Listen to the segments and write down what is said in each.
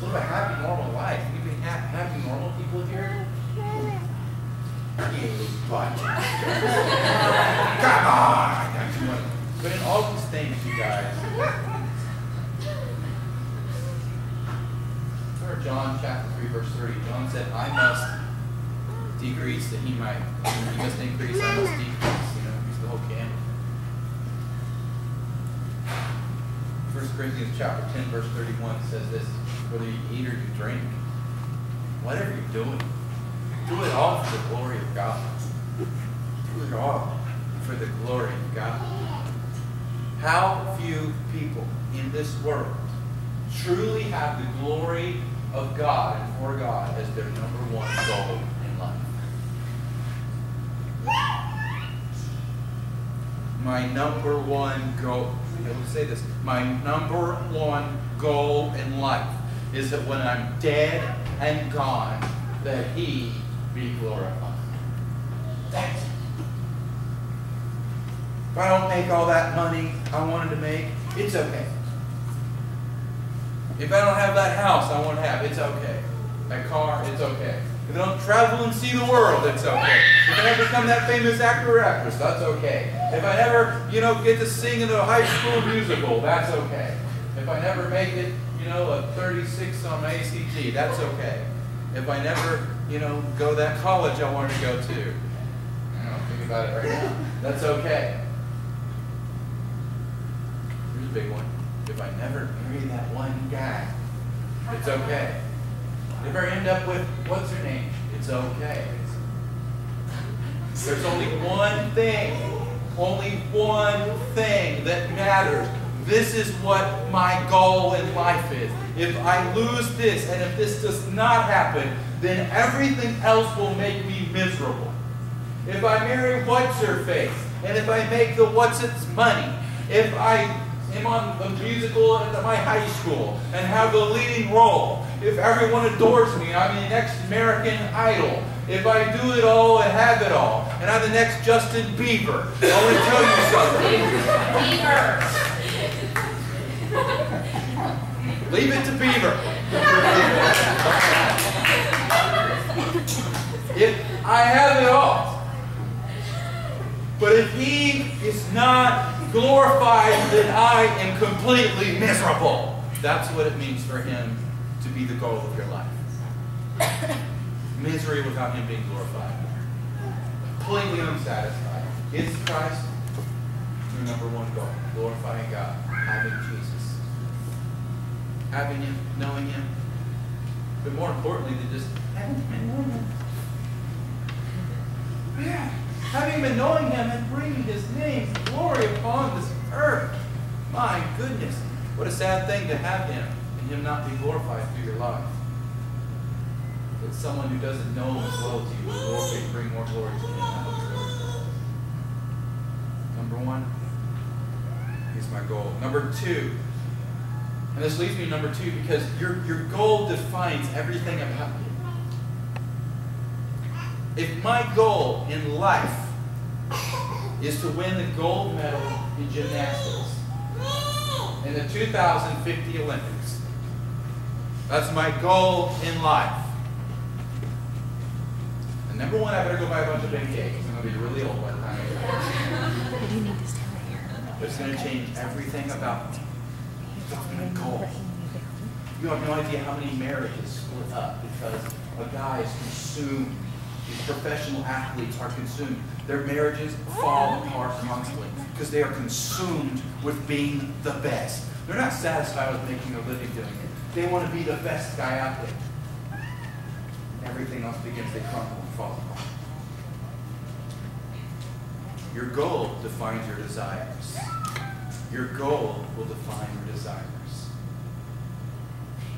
Live a happy, normal life. We've been happy, normal people here. You bunch. Come on! But in all these things, you guys, remember John chapter 3, verse 30. John said, I must decrease that he must increase, I must decrease. You know, he's the whole candle. 1 Corinthians chapter 10, verse 31 says this, whether you eat or you drink, whatever you're doing, do it all for the glory of God. Do it all for the glory of God. How few people in this world truly have the glory of God and for God as their number one goal in life. My number one goal, I will say this, my number one goal in life is that when I'm dead and gone, that He be glorified. That's it. If I don't make all that money I wanted to make, it's okay. If I don't have that house I want to have, it's okay. That car, it's okay. If I don't travel and see the world, it's okay. If I never become that famous actor or actress, that's okay. If I never, get to sing in a high school musical, that's okay. If I never make it, a 36 on my ACT, that's okay. If I never, go to that college I wanted to go to, I don't think about it right now, that's okay. Here's a big one. If I never marry that one guy, it's okay. If I end up with, what's her name? It's okay. There's only one thing that matters. This is what my goal in life is. If I lose this, and if this does not happen, then everything else will make me miserable. If I marry what's-her-face, and if I make the what's-its money, if I am on the musical at my high school and have the leading role, if everyone adores me, I'm the next American Idol, if I do it all and have it all, and I'm the next Justin Bieber, I want to tell you something. Bieber. Leave it to Bieber. If I have it all, but if He is not glorified, then I am completely miserable. That's what it means for Him to be the goal of your life. Misery without Him being glorified. Completely unsatisfied. Is Christ your number one goal? Glorifying God. Having Jesus. Having Him, knowing Him. But more importantly than just having Him and knowing Him. Yeah. Having been knowing Him and bringing His name and glory upon this earth. My goodness. What a sad thing to have Him and Him not be glorified through your life. That someone who doesn't know Him as well as you will bring more glory to Him. That would be really cool. Number one, He's my goal. Number two, and this leads me to number two because your goal defines everything about you. If my goal in life is to win the gold medal in gymnastics in the 2050 Olympics, that's my goal in life. And number one, I better go buy a bunch of big cakes. I'm going to be really old by the time I get there. It's going to change everything about me. That's my goal. You have no idea how many marriages split up because a guy is consumed. These professional athletes are consumed. Their marriages fall apart constantly because they are consumed with being the best. They're not satisfied with making a living doing it. They want to be the best guy out there. Everything else begins to crumble and fall apart. Your goal defines your desires. Your goal will define your desires.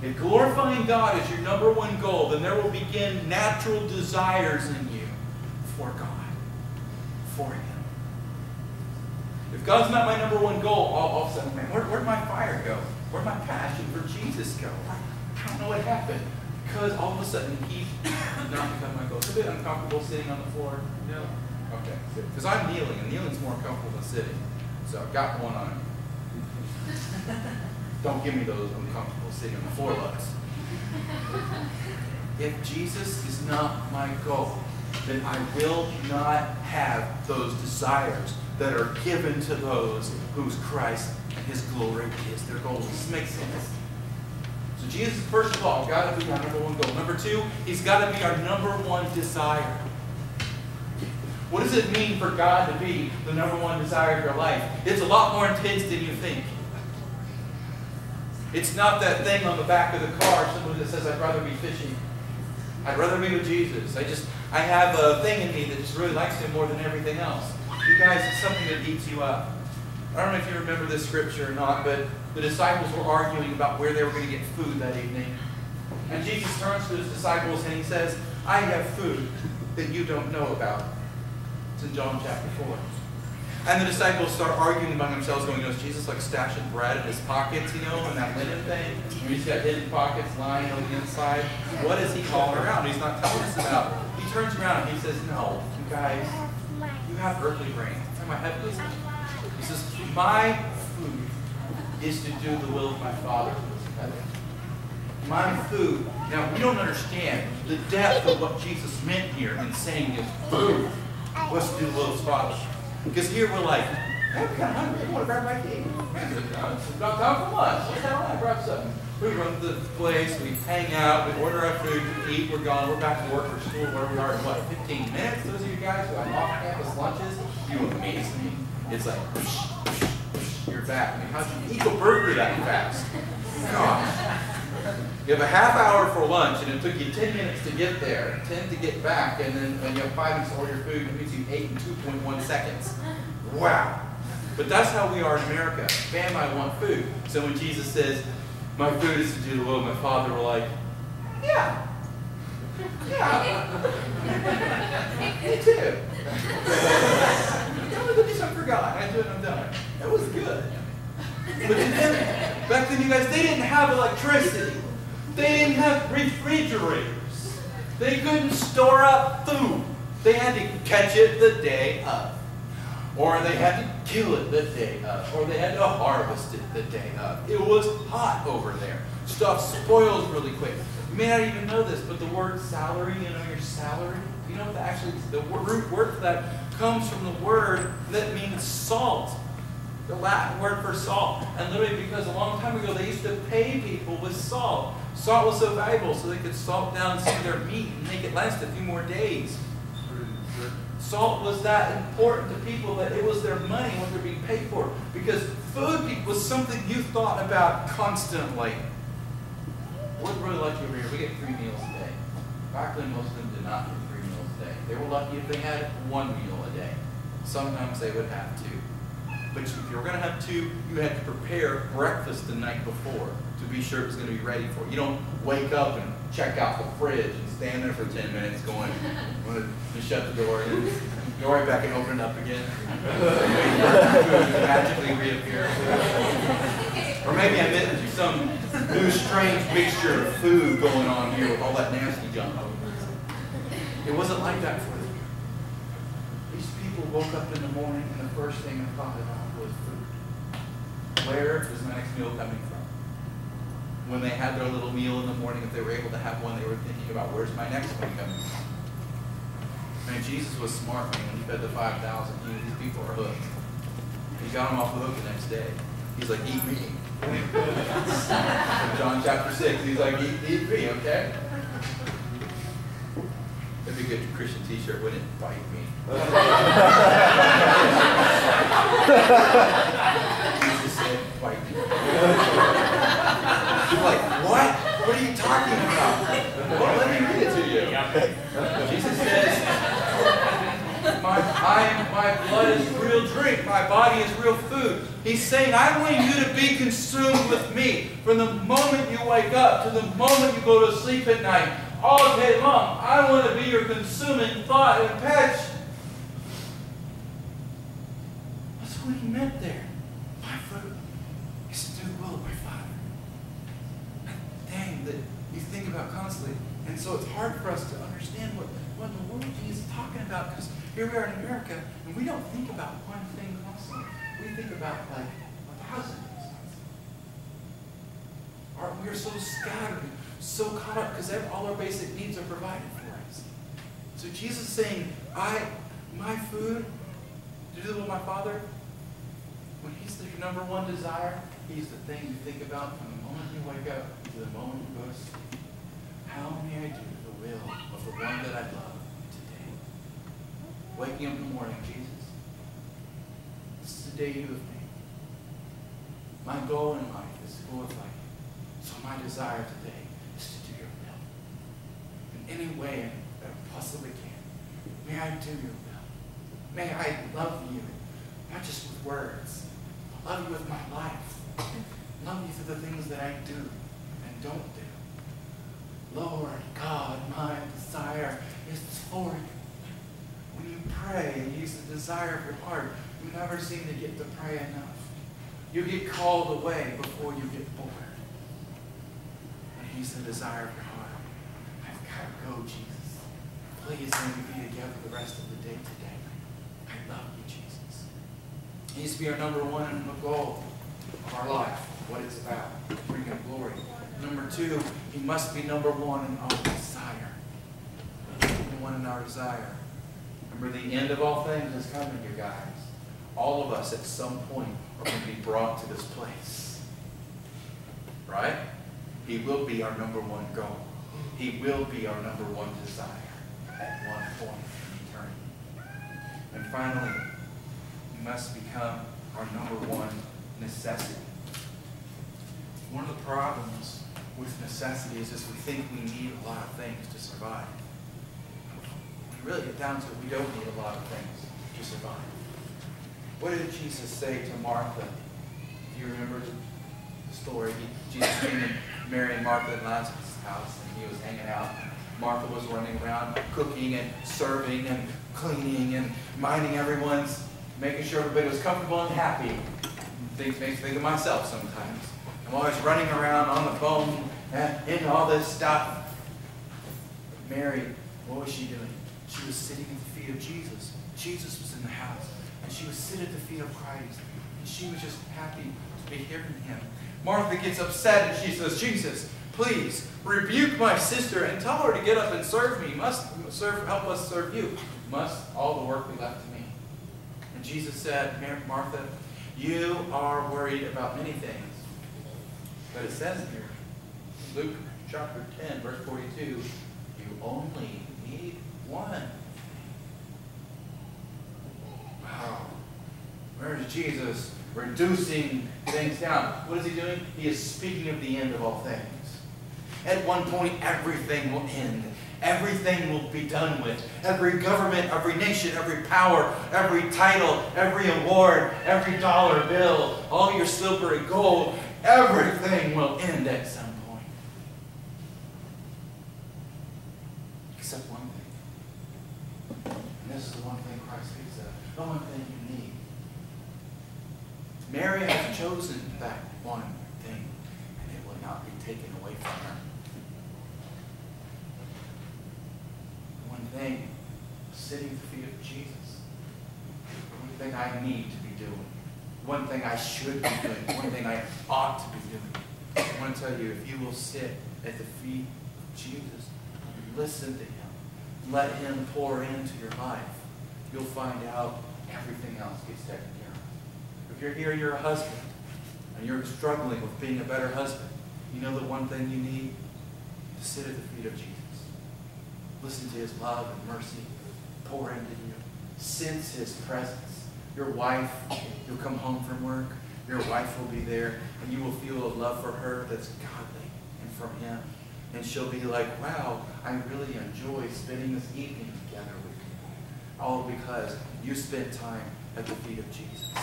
If glorifying God is your number one goal, then there will begin natural desires in you for God, for Him. If God's not my number one goal, all of a sudden, man, where'd my fire go? Where'd my passion for Jesus go? I don't know what happened. Because all of a sudden, He's not become my goal. It's a bit uncomfortable sitting on the floor. No? Okay. Because I'm kneeling, and kneeling's more comfortable than sitting. So I've got one on it. Don't give me those uncomfortable sitting on the floor looks. If Jesus is not my goal, then I will not have those desires that are given to those whose Christ and His glory is their goal. Does this make sense? So Jesus, first of all, got to be our number one goal. Number two, He's got to be our number one desire. What does it mean for God to be the number one desire of your life? It's a lot more intense than you think. It's not that thing on the back of the car, someone that says, I'd rather be fishing. I'd rather be with Jesus. I have a thing in me that just really likes Him more than everything else. You guys, it's something that eats you up. I don't know if you remember this scripture or not, but the disciples were arguing about where they were going to get food that evening. And Jesus turns to His disciples and He says, I have food that you don't know about. It's in John chapter 4. And the disciples start arguing among themselves, going, is Jesus like stashing bread in His pockets, and that linen thing? He's got hidden pockets lying on the inside. What is He calling around? He's not telling us about. He turns around and He says, no, you guys, you have earthly brains. I'm my heavenly brain. He says, my food is to do the will of my Father who is in heaven. My food. Now, we don't understand the depth of what Jesus meant here in saying His food was to do the will of His Father. Because here we're like, hey, I'm kind of hungry. I want to grab my cake. It's about time for lunch. Let's have lunch. Grab something. We run to the place. We hang out. We order our food. We eat. We're gone. We're back to work or school where we are in, 15 minutes? Those of you guys who have off-campus lunches, you amaze me. It's like, whoosh, whoosh, whoosh, you're back. I mean, how'd you eat a burger that fast? Gosh. You have a half hour for lunch, and it took you 10 minutes to get there, 10 to get back, and then when you have 5 minutes to order your food, it means you ate in 2.1 seconds. Wow. But that's how we are in America. Bam, I want food. So when Jesus says, my food is to do the will of my Father, we're like, yeah. Yeah. Me too. I'm going to do something for God. I do it, I'm done. It was good. But to them, back then, you guys, they didn't have electricity. They didn't have refrigerators. They couldn't store up food. They had to catch it the day of. Or they had to kill it the day of. Or they had to harvest it the day of. It was hot over there. Stuff spoils really quick. You may not even know this, but the word salary, your salary, you know what the root word for that comes from the word that means salt. The Latin word for salt. And literally because a long time ago they used to pay people with salt. Salt was so valuable so they could salt down some of their meat and make it last a few more days. Salt was that important to people that it was their money, what they're being paid for. Because food was something you thought about constantly. We're really lucky over here. We get 3 meals a day. Back then most of them did not get 3 meals a day. They were lucky if they had 1 meal a day. Sometimes they would have 2. But if you were going to have 2, you had to prepare breakfast the night before to be sure it was going to be ready for you. You don't wake up and check out the fridge and stand there for 10 minutes going, I'm going to shut the door and go right back and open it up again. Magically reappear. Or maybe I meant some new strange mixture of food going on here with all that nasty junk. It wasn't like that for them. These people woke up in the morning and the first thing I thought about was food. Where is my next meal coming from? When they had their little meal in the morning, if they were able to have one, they were thinking about where's my next one coming from? Man, Jesus was smart, man. When he fed the 5,000, he knew these people are hooked. He got them off the hook the next day. He's like, eat me. John chapter 6, he's like, eat me, okay? That'd be a good Christian t-shirt, wouldn't it? Bite me. Jesus said, bite me. You're like, what? What are you talking about? Well, let me read it to you. Jesus says, my blood is real drink. My body is real food. He's saying, I want you to be consumed with me from the moment you wake up to the moment you go to sleep at night. All day long. I want to be your consuming thought and passion. That's what he meant there. My food is to do the will of my Father. That thing that you think about constantly. And so it's hard for us to understand what in the world Jesus is talking about, because here we are in America and we don't think about one thing constantly. We think about like 1,000 things. Aren't we we're so scattered, so caught up, because all our basic needs are provided for us. So Jesus is saying, my food, to do the will of my Father, when He's your number one desire, He's the thing you think about from the moment you wake up to the moment you go to sleep. How may I do the will of the one that I love today? Waking up in the morning, Jesus, this is the day you have made. My goal in life is to glorify you. So my desire today is to do your will. In any way that I possibly can. May I do your will. May I love you, not just with words, but love you with my life. Love you through the things that I do and don't do. Lord God, my desire is for you. When you pray and use the desire of your heart, you never seem to get to pray enough. You get called away before you get bored. And He's the desire of your heart. I've got to go, Jesus. Please let me be together the rest of the day today. I love you, Jesus. He needs to be our number one goal of our life, what it's about, bring Him glory. Number two, He must be number one in our desire. Number one in our desire. Remember, the end of all things is coming, you guys. All of us at some point are going to be brought to this place. Right? He will be our number one goal. He will be our number one desire at one point in eternity. And finally, He must become our number one necessity. One of the problems with necessities is we think we need a lot of things to survive. When you really get down to it, we don't need a lot of things to survive. What did Jesus say to Martha? Do you remember the story? Jesus came to Mary and Martha and Lazarus' house, and He was hanging out. Martha was running around cooking and serving and cleaning and minding everyone's, making sure everybody was comfortable and happy. Makes me think of myself sometimes. I'm always running around on the phone and into all this stuff. Mary, what was she doing? She was sitting at the feet of Jesus. Jesus was in the house. And she was sitting at the feet of Christ. And she was just happy to be hearing Him. Martha gets upset and she says, Jesus, please rebuke my sister and tell her to get up and serve me. Help us serve you. Must all the work be left to me? And Jesus said, Martha, you are worried about many things. But it says here, Luke chapter 10, verse 42, you only need one. Wow. Where's Jesus reducing things down? What is He doing? He is speaking of the end of all things. At one point, everything will end. Everything will be done with. Every government, every nation, every power, every title, every award, every dollar bill, all your silver and gold, everything will end at some point. Except one thing. And this is the one thing Christ speaks of. The one thing you need. Mary has chosen that one thing, and it will not be taken away from her. One thing, sitting at the feet of Jesus. One thing I need to be doing. One thing I should be doing. One thing I ought to be doing. I want to tell you, if you will sit at the feet of Jesus, listen to Him, let Him pour into your life, you'll find out everything else gets taken care of. If you're here, you're a husband, and you're struggling with being a better husband, you know the one thing you need? To sit at the feet of Jesus. Listen to His love and mercy pour into you. Sense His presence. Your wife, you'll come home from work, your wife will be there, and you will feel a love for her that's godly and from Him. And she'll be like, wow, I really enjoy spending this evening together with you. All because you spent time at the feet of Jesus.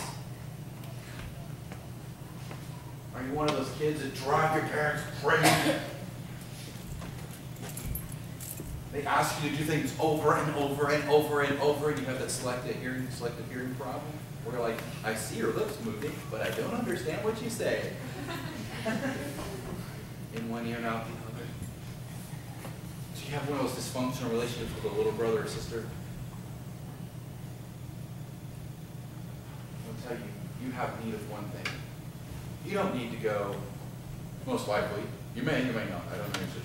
Are you one of those kids that drive your parents crazy? They ask you to do things over and over and over and over, and you have that selective hearing problem. Where like, I see your lips moving, but I don't understand what you say. In one ear and out the other. Do you have one of those dysfunctional relationships with a little brother or sister? I'll tell you, you have need of one thing. You don't need to go, most likely, You may not. I don't know your situation.